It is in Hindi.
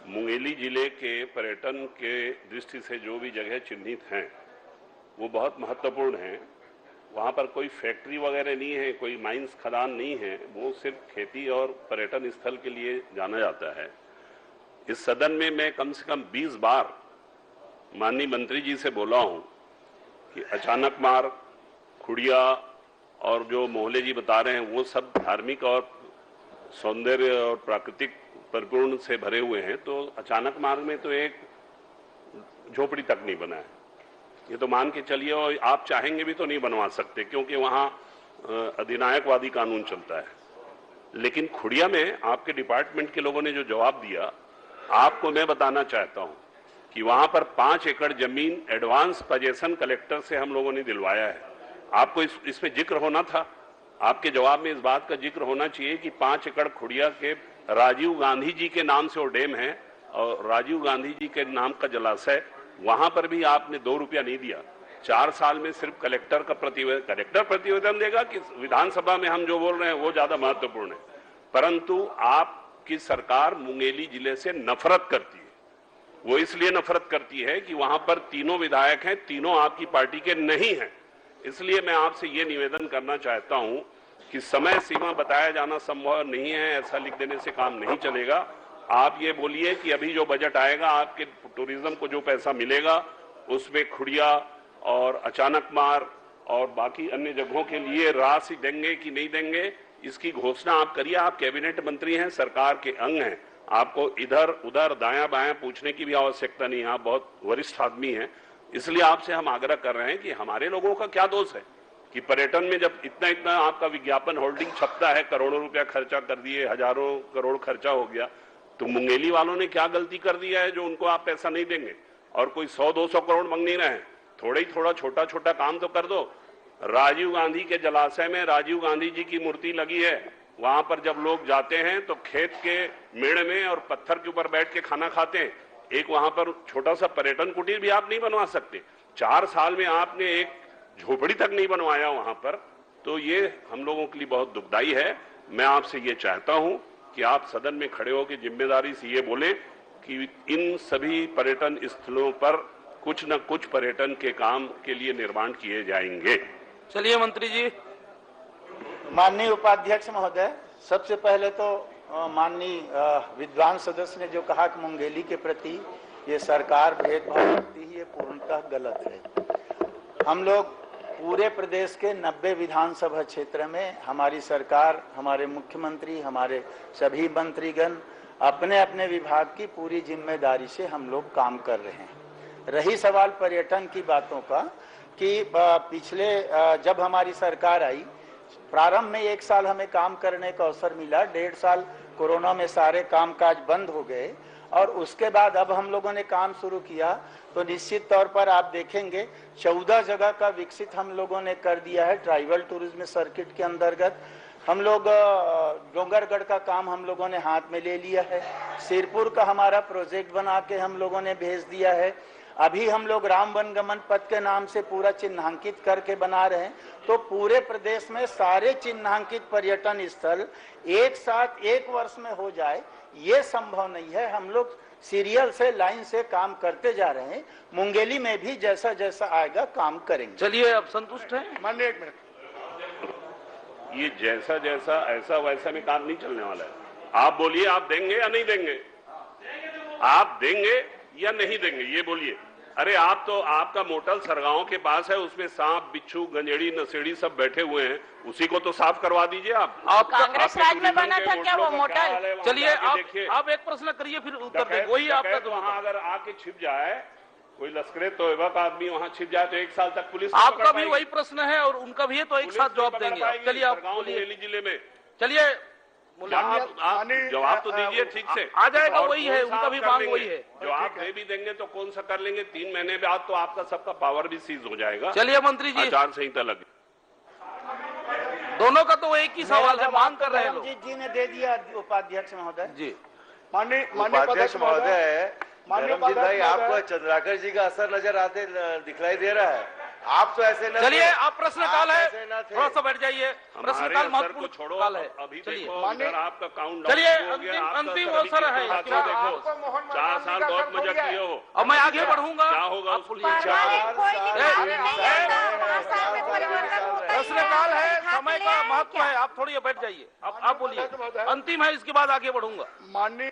मुंगेली जिले के पर्यटन के दृष्टि से जो भी जगह चिन्हित हैं वो बहुत महत्वपूर्ण हैं। वहाँ पर कोई फैक्ट्री वगैरह नहीं है, कोई माइंस खदान नहीं है, वो सिर्फ खेती और पर्यटन स्थल के लिए जाना जाता है। इस सदन में मैं कम से कम 20 बार माननीय मंत्री जी से बोला हूँ कि अचानक मार, खुड़िया और जो मोहल्ले जी बता रहे हैं वो सब धार्मिक और सौंदर्य और प्राकृतिक परिपूर्ण से भरे हुए हैं, तो अचानक मार्ग में तो एक झोपड़ी तक नहीं बना है। ये तो मान के चलिए, और आप चाहेंगे भी तो नहीं बनवा सकते क्योंकि वहां अधिनायकवादी कानून चलता है। लेकिन खुड़िया में आपके डिपार्टमेंट के लोगों ने जो जवाब दिया, आपको मैं बताना चाहता हूं कि वहां पर 5 एकड़ जमीन एडवांस पोजेशन कलेक्टर से हम लोगों ने दिलवाया है। आपको इसमें जिक्र होना था, आपके जवाब में इस बात का जिक्र होना चाहिए कि 5 एकड़ खुड़िया के राजीव गांधी जी के नाम से वो डैम है और राजीव गांधी जी के नाम का जलाशय, वहां पर भी आपने 2 रुपया नहीं दिया। 4 साल में सिर्फ कलेक्टर प्रतिवेदन देगा कि विधानसभा में हम जो बोल रहे हैं वो ज्यादा महत्वपूर्ण है। परंतु आपकी सरकार मुंगेली जिले से नफरत करती है। वो इसलिए नफरत करती है कि वहां पर तीनों विधायक हैं, तीनों आपकी पार्टी के नहीं हैं। इसलिए मैं आपसे ये निवेदन करना चाहता हूं कि समय सीमा बताया जाना संभव नहीं है, ऐसा लिख देने से काम नहीं चलेगा। आप ये बोलिए कि अभी जो बजट आएगा, आपके टूरिज्म को जो पैसा मिलेगा उसमें खुड़िया और अचानक मार और बाकी अन्य जगहों के लिए राशि देंगे कि नहीं देंगे, इसकी घोषणा आप करिए। आप कैबिनेट मंत्री हैं, सरकार के अंग हैं, आपको इधर उधर दायां बायां पूछने की भी आवश्यकता नहीं है। आप बहुत वरिष्ठ आदमी हैं, इसलिए आपसे हम आग्रह कर रहे हैं कि हमारे लोगों का क्या दोष है कि पर्यटन में जब इतना इतना आपका विज्ञापन होर्डिंग छपता है, करोड़ों रुपया खर्चा कर दिए, हजारों करोड़ खर्चा हो गया, तो मुंगेली वालों ने क्या गलती कर दिया है जो उनको आप पैसा नहीं देंगे? और कोई 100-200 करोड़ मांग नहीं रहे हैं, थोड़ा ही थोड़ा छोटा छोटा काम तो कर दो। राजीव गांधी के जलाशय में राजीव गांधी जी की मूर्ति लगी है, वहां पर जब लोग जाते हैं तो खेत के मेड़ में और पत्थर के ऊपर बैठ के खाना खाते हैं। एक वहां पर छोटा सा पर्यटन कुटीर भी आप नहीं बनवा सकते। 4 साल में आपने एक झोपड़ी तक नहीं बनवाया वहां पर, तो ये हम लोगों के लिए बहुत दुखदाई है। मैं आपसे ये चाहता हूं कि आप सदन में खड़े होकर जिम्मेदारी से ये बोले कि इन सभी पर्यटन स्थलों पर कुछ न कुछ पर्यटन के काम के लिए निर्माण किए जाएंगे। चलिए मंत्री जी। माननीय उपाध्यक्ष महोदय, सबसे पहले तो माननीय विद्वान सदस्य ने जो कहा कि मुंगेली के प्रति ये सरकार भेदभाव करती है, ये पूर्णतः गलत है। हम लोग पूरे प्रदेश के 90 विधानसभा क्षेत्र में हमारी सरकार, हमारे मुख्यमंत्री, हमारे सभी मंत्रीगण अपने अपने विभाग की पूरी जिम्मेदारी से हम लोग काम कर रहे हैं। रही सवाल पर्यटन की बातों का कि पिछले जब हमारी सरकार आई, प्रारंभ में 1 साल हमें काम करने का अवसर मिला, 1.5 साल कोरोना में सारे कामकाज बंद हो गए और उसके बाद अब हम लोगों ने काम शुरू किया तो निश्चित तौर पर आप देखेंगे 14 जगह का विकसित हम लोगों ने कर दिया है। ट्राइबल टूरिज्म सर्किट के अंतर्गत हम लोग डोंगरगढ़ का काम हम लोगों ने हाथ में ले लिया है। सिरपुर का हमारा प्रोजेक्ट बना के हम लोगों ने भेज दिया है। अभी हम लोग राम वनगमन पथ के नाम से पूरा चिन्हांकित करके बना रहे हैं। तो पूरे प्रदेश में सारे चिन्हांकित पर्यटन स्थल एक साथ 1 वर्ष में हो जाए, ये संभव नहीं है। हम लोग सीरियल से, लाइन से काम करते जा रहे हैं। मुंगेली में भी जैसा जैसा आएगा काम करेंगे। चलिए, आप संतुष्ट हैं? माननीय 1 मिनट। ये जैसा जैसा ऐसा वैसा में काम नहीं चलने वाला है। आप बोलिए, आप देंगे या नहीं देंगे? आप देंगे या नहीं देंगे, ये बोलिए। अरे आप तो, आपका मोटल सरगांव के पास है, उसमें सांप, बिच्छू, गंजेड़ी, नशेड़ी सब बैठे हुए हैं, उसी को तो साफ करवा दीजिए आप। कांग्रेस राज में बना था क्या वो मोटल? चलिए, आप एक प्रश्न करिए, फिर उत्तर देंगे। वही आपका तो वहां अगर आके छिप जाए कोई लश्करे तोयबा का आदमी वहां छिप जाए तो 1 साल तक पुलिस आपका भी वही प्रश्न है और उनका भी है, तो एक साथ जवाब देंगे। चलिए, आप मुंगेली जिले में चलिए, आप जवाब तो दीजिए ठीक से। आ जाएगा, वही है, उनका भी मांग वही है। जो आप दे भी देंगे तो कौन सा कर लेंगे? 3 महीने बाद तो आपका सबका पावर भी सीज हो जाएगा। चलिए मंत्री जी, आचार संहिता लगे। दोनों का तो एक ही सवाल है, मांग कर रहे हैं लोग। जी ने दे दिया उपाध्यक्ष महोदय जी। माननीय उपाध्यक्ष महोदय, धर्मजीत भाई, आपको चंद्राकर जी का असर नजर आते दिखलाई दे रहा है? आप तो ऐसे न चलिए, थे। आप प्रश्नकाल है, ऐसे न थे। थोड़ा सा बैठ जाइए। प्रश्नकाल हमारे महत्वपूर्ण छोड़ो, काल है। अभी चलिए, देखो इधर आपका काउंट चलिए, अंतिम अवसर है इसका। देखो 4 साल बहुत मजा किए हो। अब मैं आगे बढ़ूंगा। क्या होगा आप उसको? बोलिए। परमानेंट कोई निकाल नहीं आता, 5 साल में परिवर्तन होता ही प्रश्नकाल है, दिखा समय के का ले आए महत्व क्या? है। आप थोड़ी बैठ जाइए। आप बोलिए। अंतिम है, इसके बाद आगे बढ़ूंगा। माननीय